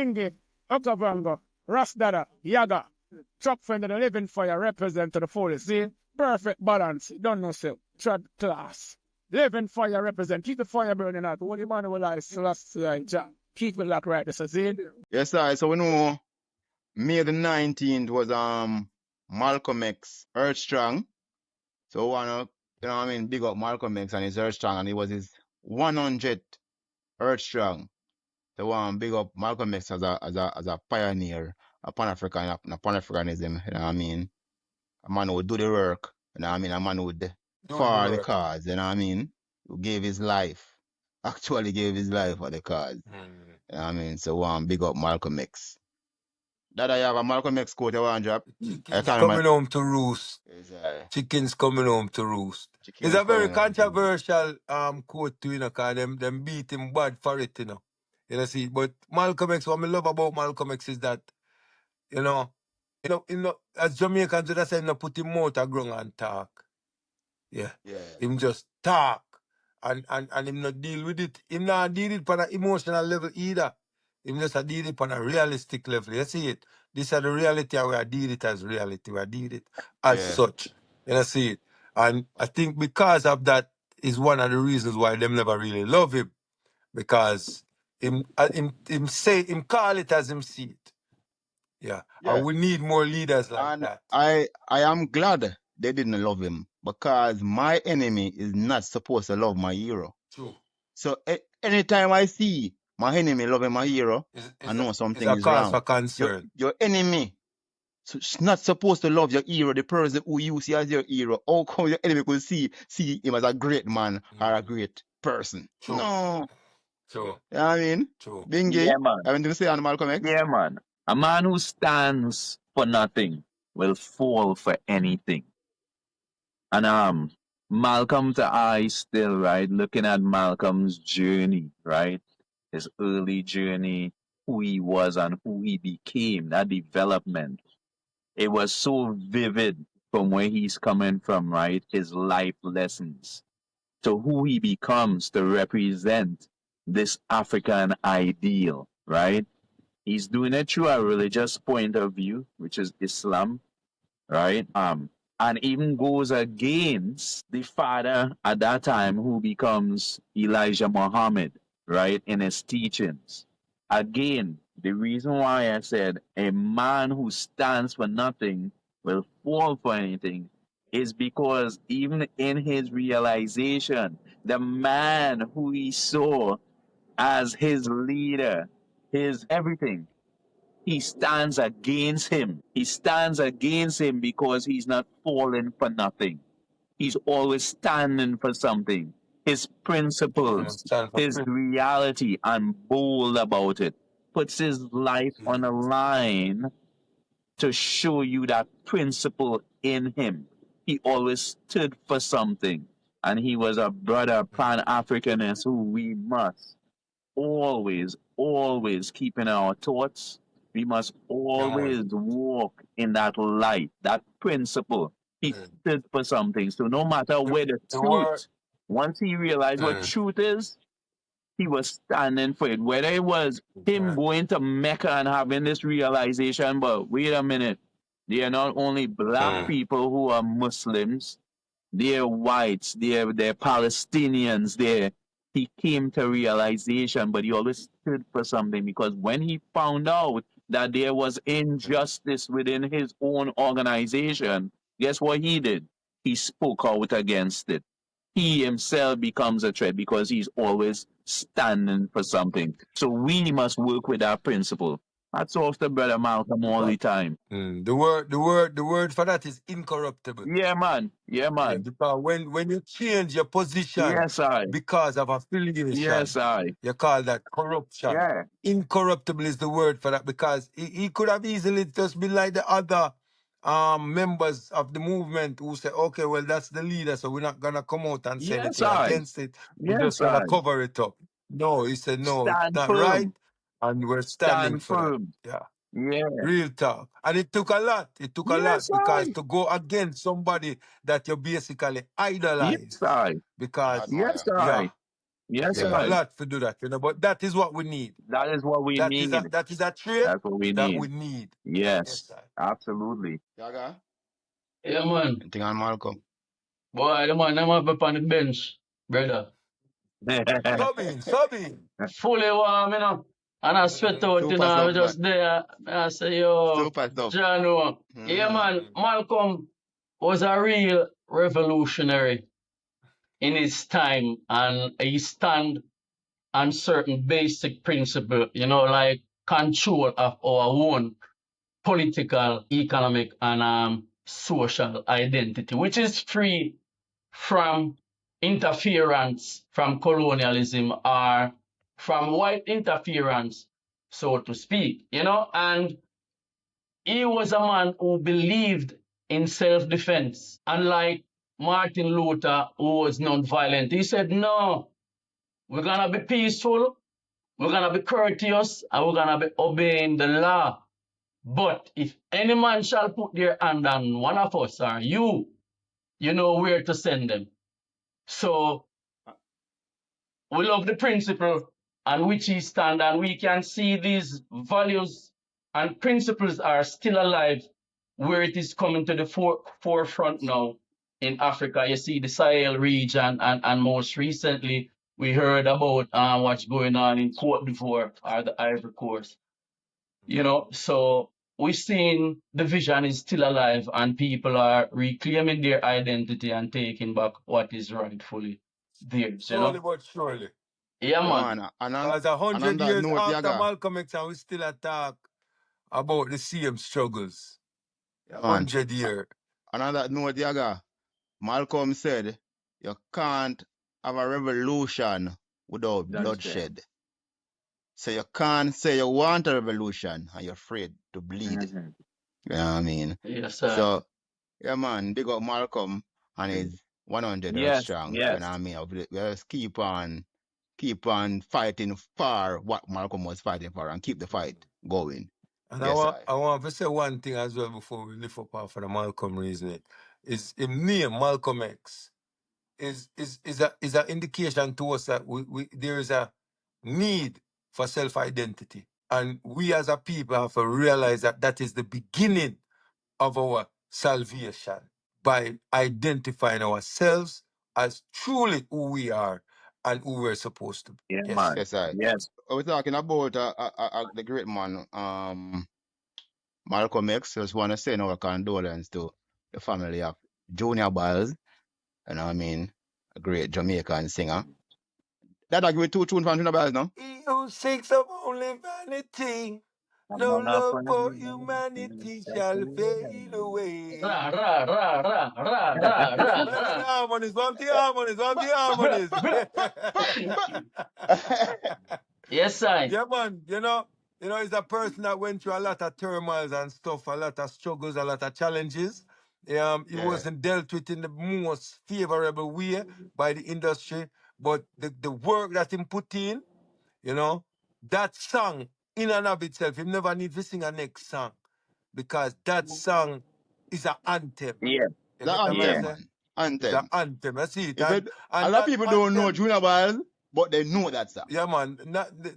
Bingy, Okavango, Rasdada, Yaga, Truck Fender, the Living Fire represent to the fullest. See? Perfect balance. Don't know so. Trodclass. Living Fire represent. Keep the fire burning out. What the man will like, keep it like right. This is it. Yes, sir. So we know May the 19th was Malcolm X Earth Strong. So wanna big up Malcolm X and his Earth Strong, and it was his 100th Earth Strong. So big up Malcolm X as a pioneer of Pan-African Pan-Africanism, you know what I mean? A man who would do the work, you know what I mean? A man who would for the cause, you know what I mean? Who gave his life. Actually gave his life for the cause. You know what I mean? So big up Malcolm X. That I have a Malcolm X quote I want to drop. Chickens coming home to roost. Chickens coming home to roost. It's a very controversial quote too, you know, because them beat him bad for it, you know. You know, see, but Malcolm X, what I love about Malcolm X is that, you know, as Jamaicans would say, no put him out a ground and talk. Yeah. Him just talk. And him not deal with it. Him not deal it on an emotional level either. Him just a deal it on a realistic level. You see it? This is the reality, and we are deal it as reality. We are deal it as such. You know, see it? And I think because of that is one of the reasons why them never really love him. Because him call it as him see it. Yeah. And we need more leaders like that. I am glad they didn't love him, because my enemy is not supposed to love my hero. True. So anytime I see my enemy loving my hero, I know something is wrong. It's a cause for concern. Your enemy is not supposed to love your hero, the person who you see as your hero. How come your enemy could see him as a great man or a great person? True. No. True. You know what I mean? True. Bingy, Yeah, man. anything to say on Malcolm X? Yeah, man. A man who stands for nothing will fall for anything. And Malcolm to I still, right, looking at Malcolm's journey, right? His early journey, who he was and who he became, that development. It was so vivid from where he's coming from, right? His life lessons. To who he becomes to represent this African ideal, right? He's doing it through a religious point of view, which is Islam, right? And even goes against the father at that time, who becomes Elijah Muhammad, right, in his teachings. Again, the reason why I said a man who stands for nothing will fall for anything is because even in his realization, the man who he saw as his leader, his everything, he stands against him. He stands against him because he's not falling for nothing. He's always standing for something. His principles, his reality, and bold about it. Puts his life on the line to show you that principle in him. He always stood for something. And he was a brother Pan-Africanist who we must always, always keep in our thoughts. We must always walk in that light, that principle. He stood for something. So no matter where the truth, once he realized what truth is, he was standing for it. Whether it was him going to Mecca and having this realization, but wait a minute, they are not only black people who are Muslims, they're whites, they're Palestinians, he came to realization, but he always stood for something, because when he found out that there was injustice within his own organization, guess what he did? He spoke out against it. He himself becomes a threat because he's always standing for something. So we must work with that principle. That's off the brother Malcolm all the time. The word for that is incorruptible. Yeah, man. Yeah, man. Yeah, because when you change your position, yes, I. because of affiliation, yes, I. you call that corruption. Yeah. Incorruptible is the word for that, because he could have easily just been like the other members of the movement who say, okay, well, that's the leader, so we're not gonna come out and say yes, anything I. against it. We're yes, just gonna I. cover it up. No, he said, no, Stand it's not firm. right, and we're standing Stand for firm. that. Yeah. Yeah. Real talk. And it took a lot. It took a lot, yes, because I. to go against somebody that you basically idolize. yes, I. Because yes, yeah, I. Yes, Take a right. lot to do that, you know. But that is what we need. That is what we need. That is a trait That's what we that need. we need. Yes, Yes, absolutely. Yaga? Yeah, man. Anything on Malcolm? Boy, the man, I'm up on the bench, brother. Subbing. Fully warm, you know. And I sweat out, you Super know, I was stuff, man. just there. I say, yo, Super stuff. Jano. Yeah, man, Malcolm was a real revolutionary in his time, and he stand on certain basic principle, you know, like control of our own political, economic, and social identity, which is free from interference from colonialism or from white interference, so to speak, you know. And he was a man who believed in self-defense, unlike Martin Luther, who was non-violent. He said, no, we're gonna be peaceful, we're gonna be courteous, and we're gonna be obeying the law. But if any man shall put their hand on one of us or you know where to send them. So we love the principle on which he stands, and we can see these values and principles are still alive where it is coming to the forefront now in Africa. You see the Sahel region, and most recently we heard about what's going on in Cote d'Ivoire or the Ivory Coast. You know, so we're seeing the vision is still alive and people are reclaiming their identity and taking back what is rightfully theirs, you Slowly know? but surely. Yeah, Yeah, man. man. Because And on 100 that years note, after Yaga. Malcolm X, and we still talk about the same struggles. Yeah, man. 100 years. And on that note, Yaga, Malcolm said, you can't have a revolution without bloodshed. So you can't say you want a revolution and you're afraid to bleed. You know what I mean? Yes, sir. So, yeah, man, big up Malcolm and his 100 Yes, strong. yes. You know what I mean? We just keep on fighting for what Malcolm was fighting for and keep the fight going. And Yes, I want to say one thing as well before we lift up after the Malcolm reasoning. Is him name Malcolm X is an indication to us that there is a need for self-identity. And we as a people have to realize that that is the beginning of our salvation by identifying ourselves as truly who we are and who we're supposed to be. Yeah, Yes. man. Yes, I. Yes. We're talking about the great man, Malcolm X. Just want to send our condolence to the family of Junior Byles. You know what I mean? A great Jamaican singer. That I give 2 tunes from Junior Byles, no? He who seeks of only vanity, no love for humanity shall fade away. Ra, ra, ra, ra, ra, ra, ra, Play the ra. harmonies, bump the harmonies, bump the harmonies. Yes, sir. Yeah, man, you know, he's a person that went through a lot of turmoils and stuff, a lot of struggles, a lot of challenges. He wasn't dealt with in the most favorable way by the industry, but the work that he put in, you know, that song in and of itself, he never need to sing a next song because that song is an anthem. Yeah. The anthem, man. Anthem. It's an anthem. I see it. A lot of people don't know Junior Byles, but they know that song. Yeah, man.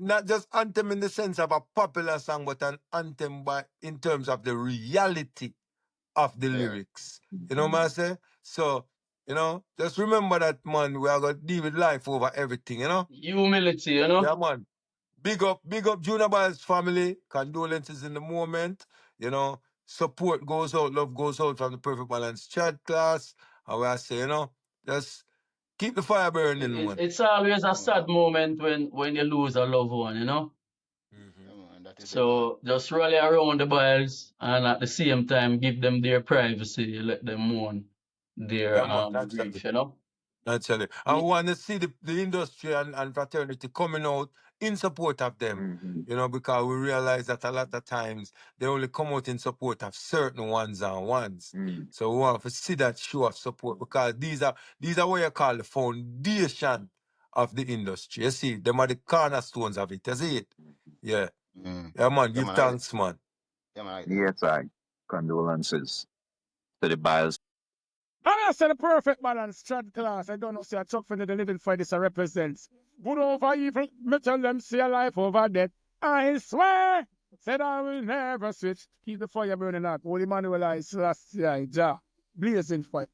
Not just anthem in the sense of a popular song, but an anthem in terms of the reality of the lyrics. You know what I say? So, you know, just remember that, man, we are going to deal with life over everything, you know? Humility, you know? Yeah, man. Big up Junior Byles family. Condolences in the moment. You know, support goes out, love goes out from the Perfect Balance Trodclass. And I say, you know, just keep the fire burning, man. It's always a sad moment when you lose a loved one, you know? So just rally around the Biles and at the same time give them their privacy, let them mourn their grief, you know? Naturally. I want to see the industry and fraternity coming out in support of them, you know, because we realize that a lot of times they only come out in support of certain ones and ones. So we want to see that show of support because these are what you call the foundation of the industry. You see, them are the cornerstones of it. You see it? Yeah. Yeah, man. Give thanks, man. Yes, condolences to the Biles. And I said the perfect balance, Trodclass. I don't know, say a Chuck Fender, the living for this represents. Good over evil, me tell them see a life over death. I swear, said I will never switch. Keep the fire burning hot. Holy Manuel I Selassie Jah, blazing fire.